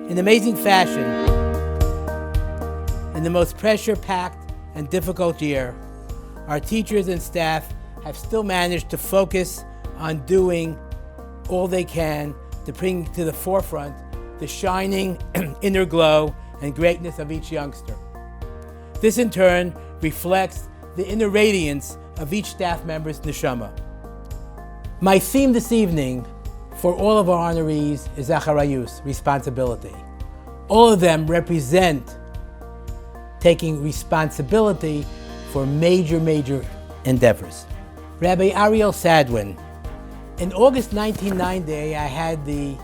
In amazing fashion, in the most pressure-packed and difficult year, our teachers and staff have still managed to focus on doing all they can to bring to the forefront the shining inner glow and greatness of each youngster. This in turn reflects the inner radiance of each staff member's neshama. My theme this evening for all of our honorees is acharayus, responsibility. All of them represent taking responsibility for major endeavors. Rabbi Ariel Sadwin. In August 1990, I had the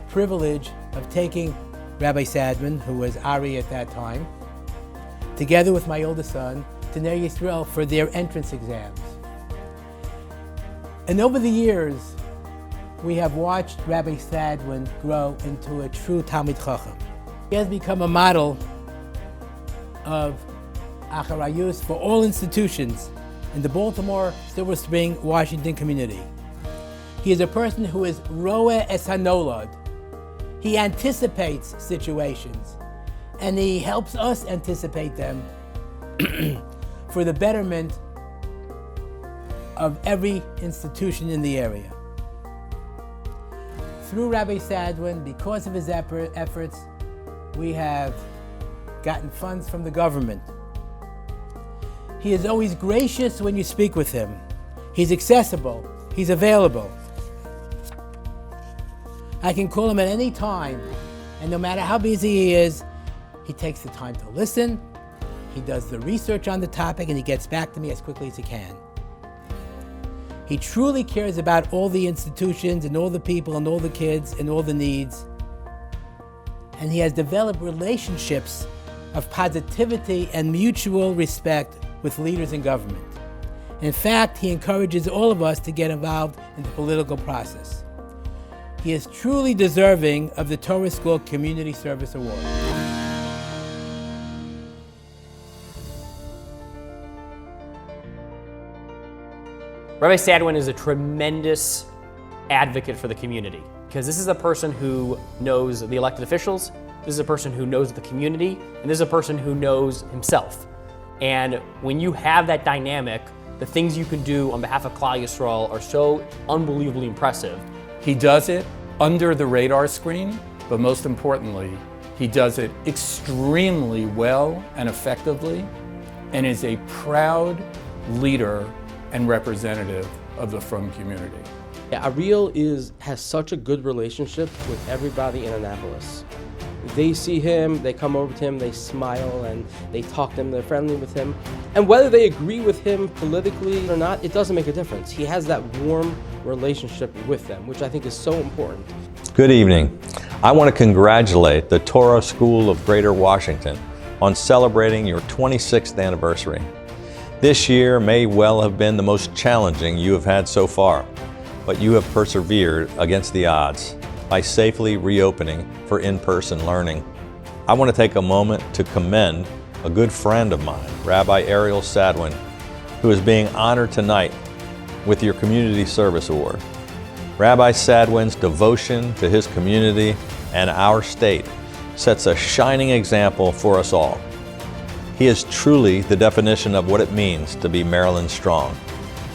privilege of taking Rabbi Sadwin, who was Ari at that time, together with my oldest son, to Ner Yisrael for their entrance exams. And over the years, we have watched Rabbi Sadwin grow into a true Talmid Chacham. He has become a model of acharayus for all institutions in the Baltimore, Silver Spring, Washington community. He is a person who is roeh es hanolad. He anticipates situations, and he helps us anticipate them for the betterment of every institution in the area. Through Rabbi Sadwin, because of his efforts, we have gotten funds from the government. He is always gracious when you speak with him. He's accessible, he's available. I can call him at any time, and no matter how busy he is, he takes the time to listen, he does the research on the topic, and he gets back to me as quickly as he can. He truly cares about all the institutions and all the people and all the kids and all the needs. And he has developed relationships of positivity and mutual respect with leaders in government. In fact, he encourages all of us to get involved in the political process. He is truly deserving of the Torah School Community Service Award. Rabbi Sadwin is a tremendous advocate for the community because this is a person who knows the elected officials, this is a person who knows the community, and this is a person who knows himself. And when you have that dynamic, the things you can do on behalf of Klal Yisrael are so unbelievably impressive. He does it under the radar screen, but most importantly, he does it extremely well and effectively, and is a proud leader and representative of the Frum community. Yeah, Ariel has such a good relationship with everybody in Annapolis. They see him, they come over to him, they smile, and they talk to him, they're friendly with him. And whether they agree with him politically or not, it doesn't make a difference. He has that warm relationship with them, which I think is so important. Good evening. I want to congratulate the Torah School of Greater Washington on celebrating your 26th anniversary. This year may well have been the most challenging you have had so far, but you have persevered against the odds by safely reopening for in-person learning. I want to take a moment to commend a good friend of mine, Rabbi Ariel Sadwin, who is being honored tonight with your Community Service Award. Rabbi Sadwin's devotion to his community and our state sets a shining example for us all. He is truly the definition of what it means to be Maryland strong.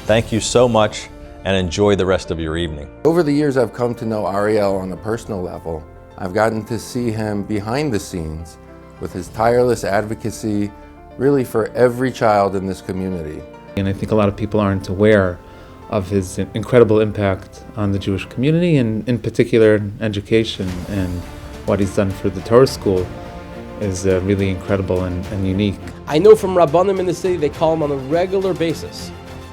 Thank you so much, and enjoy the rest of your evening. Over the years, I've come to know Ariel on a personal level. I've gotten to see him behind the scenes with his tireless advocacy, really for every child in this community. And I think a lot of people aren't aware of his incredible impact on the Jewish community, and in particular education, and what he's done for the Torah School is really incredible and unique. I know from Rabbanim in the city, they call him on a regular basis.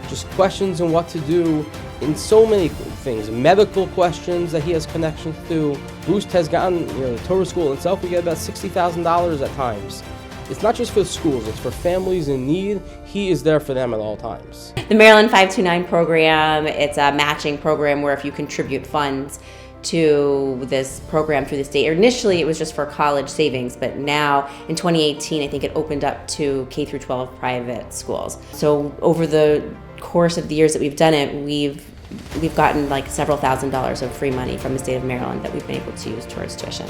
Just questions on what to do in so many things. Medical questions that he has connections to. Boost has gotten, the Torah School itself, we get about $60,000 at times. It's not just for schools, it's for families in need. He is there for them at all times. The Maryland 529 program, it's a matching program where if you contribute funds to this program through the state. Initially, it was just for college savings, but now in 2018, I think it opened up to K through 12 private schools. So over the course of the years that we've done it, we've gotten like several $1,000s of free money from the state of Maryland that we've been able to use towards tuition.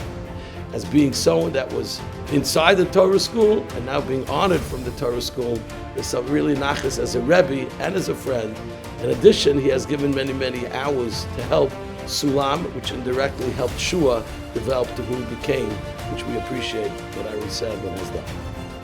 as being someone that was inside the Torah school and now being honored from the Torah school. There's some really nachas as a Rebbe and as a friend. In addition, he has given many, many hours to help Sulam, which indirectly helped Shua develop to who he became, which we appreciate what Ariel Sadwin has done.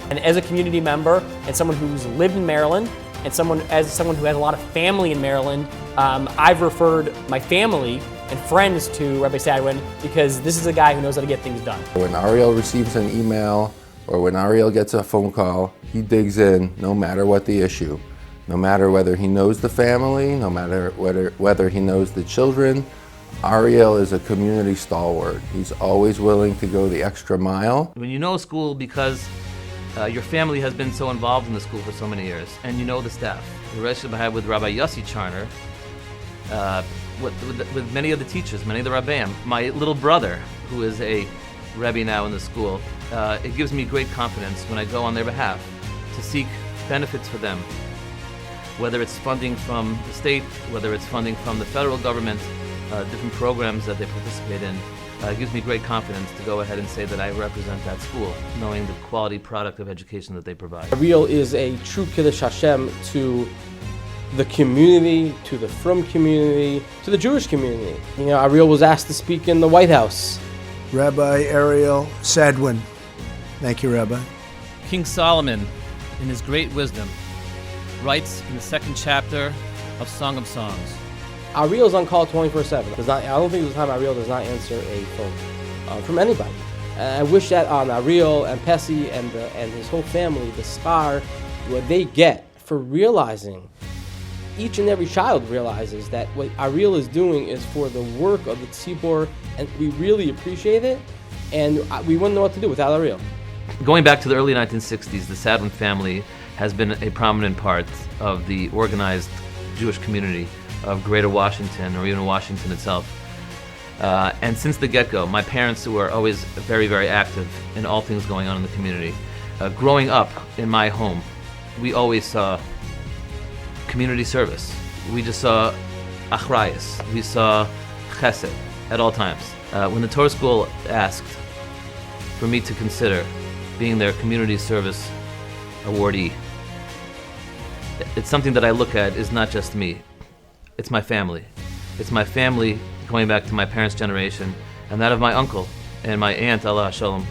And as a community member and someone who's lived in Maryland, and someone who has a lot of family in Maryland, I've referred my family and friends to Rabbi Sadwin because this is a guy who knows how to get things done. When Ariel receives an email or when Ariel gets a phone call, he digs in no matter what the issue. No matter whether he knows the family, no matter whether he knows the children, Ariel is a community stalwart. He's always willing to go the extra mile. When you know a school because your family has been so involved in the school for so many years, and you know the staff. The relationship I had with Rabbi Yossi Charner, with many of the teachers, many of the Rabbeim, my little brother, who is a Rebbe now in the school, it gives me great confidence when I go on their behalf to seek benefits for them, whether it's funding from the state, whether it's funding from the federal government, different programs that they participate in. It gives me great confidence to go ahead and say that I represent that school, knowing the quality product of education that they provide. Ariel is a true Kiddush Hashem to the community, to the Frum community, to the Jewish community. You know, Ariel was asked to speak in the White House. Rabbi Ariel Sadwin. Thank you, Rabbi. King Solomon, in his great wisdom, writes in the second chapter of Song of Songs. Ariel's on call 24/7. I don't think there's a time Ariel does not answer a phone from anybody. And I wish that on Ariel and Pessi and his whole family, the star, what they get for realizing, each and every child realizes that what Ariel is doing is for the work of the tzibor, and we really appreciate it, and we wouldn't know what to do without Ariel. Going back to the early 1960s, the Sadwin family has been a prominent part of the organized Jewish community of Greater Washington, or even Washington itself. And since the get-go, my parents, who are always very, very active in all things going on in the community, growing up in my home, we always saw community service. We just saw achrayus. We saw chesed at all times. When the Torah school asked for me to consider being their community service awardee, it's something that I look at is not just me. It's my family. It's my family going back to my parents' generation and that of my uncle and my aunt, Allah Shalom.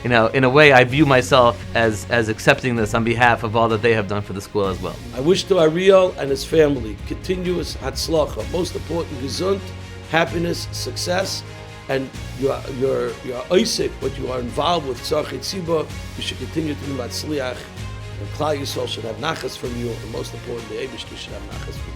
You know, in a way, I view myself as accepting this on behalf of all that they have done for the school as well. I wish to Ariel and his family continuous hatzlacha, most important, gesund, happiness, success, and your oisik, what you are involved with, tzarchei tzibur, you should continue to be matzliach, and Klal Yisrael should have nachas from you, and most important, the Eibishter should have nachas from you.